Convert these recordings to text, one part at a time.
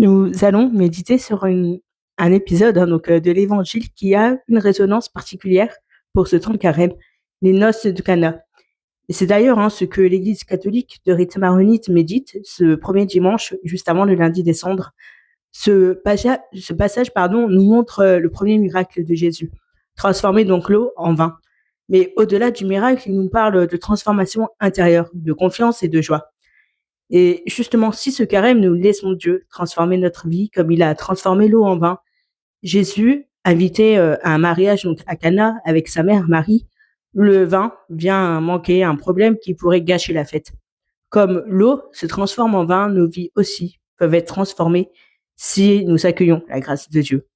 Nous allons méditer sur un épisode de l'Évangile qui a une résonance particulière pour ce temps de carême, les noces de Cana. Et c'est d'ailleurs ce que l'Église catholique de rite maronite médite ce premier dimanche, juste avant le lundi des cendres. Ce passage nous montre le premier miracle de Jésus, transformer donc l'eau en vin. Mais au-delà du miracle, il nous parle de transformation intérieure, de confiance et de joie. Et justement, si ce carême, nous laissons Dieu transformer notre vie comme il a transformé l'eau en vin, Jésus, invité à un mariage donc à Cana avec sa mère Marie, le vin vient manquer, un problème qui pourrait gâcher la fête. Comme l'eau se transforme en vin, nos vies aussi peuvent être transformées si nous accueillons la grâce de Dieu.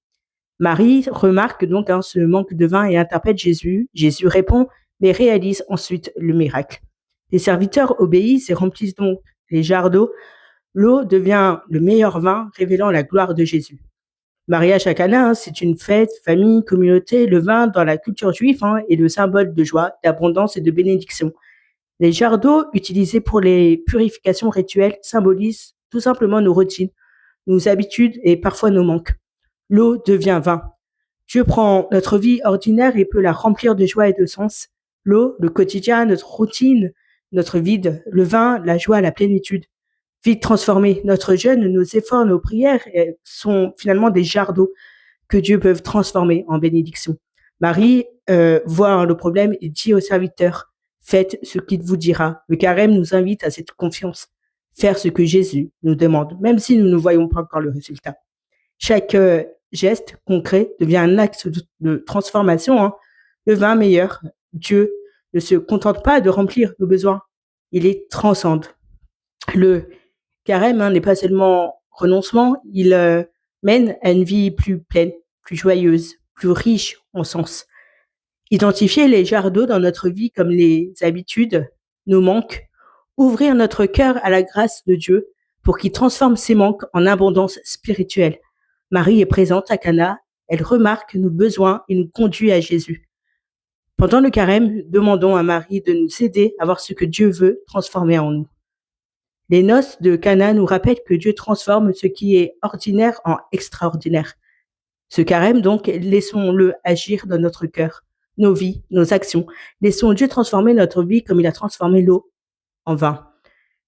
Marie remarque donc ce manque de vin et interpelle Jésus. Jésus répond, mais réalise ensuite le miracle. Les serviteurs obéissent et remplissent donc les jarres d'eau. L'eau devient le meilleur vin, révélant la gloire de Jésus. Mariage à Cana, c'est une fête, famille, communauté. Le vin, dans la culture juive, est le symbole de joie, d'abondance et de bénédiction. Les jarres d'eau utilisés pour les purifications rituelles symbolisent tout simplement nos routines, nos habitudes et parfois nos manques. L'eau devient vin. Dieu prend notre vie ordinaire et peut la remplir de joie et de sens. L'eau, le quotidien, notre routine, notre vide, le vin, la joie, la plénitude. Vie transformée. Notre jeûne, nos efforts, nos prières sont finalement des jarres d'eau que Dieu peut transformer en bénédiction. Marie voit le problème et dit aux serviteurs, faites ce qu'il vous dira. Le carême nous invite à cette confiance, faire ce que Jésus nous demande, même si nous ne voyons pas encore le résultat. Chaque geste concret devient un axe de transformation. Le vin meilleur, Dieu ne se contente pas de remplir nos besoins, il les transcende. Le carême n'est pas seulement renoncement, il mène à une vie plus pleine, plus joyeuse, plus riche en sens. Identifier les jarres d'eau dans notre vie comme les habitudes, nos manques, ouvrir notre cœur à la grâce de Dieu pour qu'il transforme ces manques en abondance spirituelle. Marie est présente à Cana, elle remarque nos besoins et nous conduit à Jésus. Pendant le carême, demandons à Marie de nous aider à voir ce que Dieu veut transformer en nous. Les noces de Cana nous rappellent que Dieu transforme ce qui est ordinaire en extraordinaire. Ce carême, donc, laissons-le agir dans notre cœur, nos vies, nos actions. Laissons Dieu transformer notre vie comme il a transformé l'eau en vin.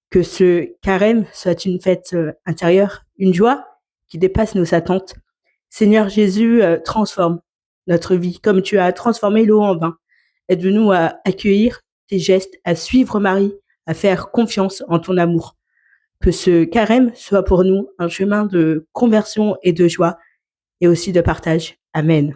Que ce carême soit une fête intérieure, une joie qui dépasse nos attentes. Seigneur Jésus, transforme notre vie comme tu as transformé l'eau en vin. Aide-nous à accueillir tes gestes, à suivre Marie, à faire confiance en ton amour. Que ce carême soit pour nous un chemin de conversion et de joie et aussi de partage. Amen.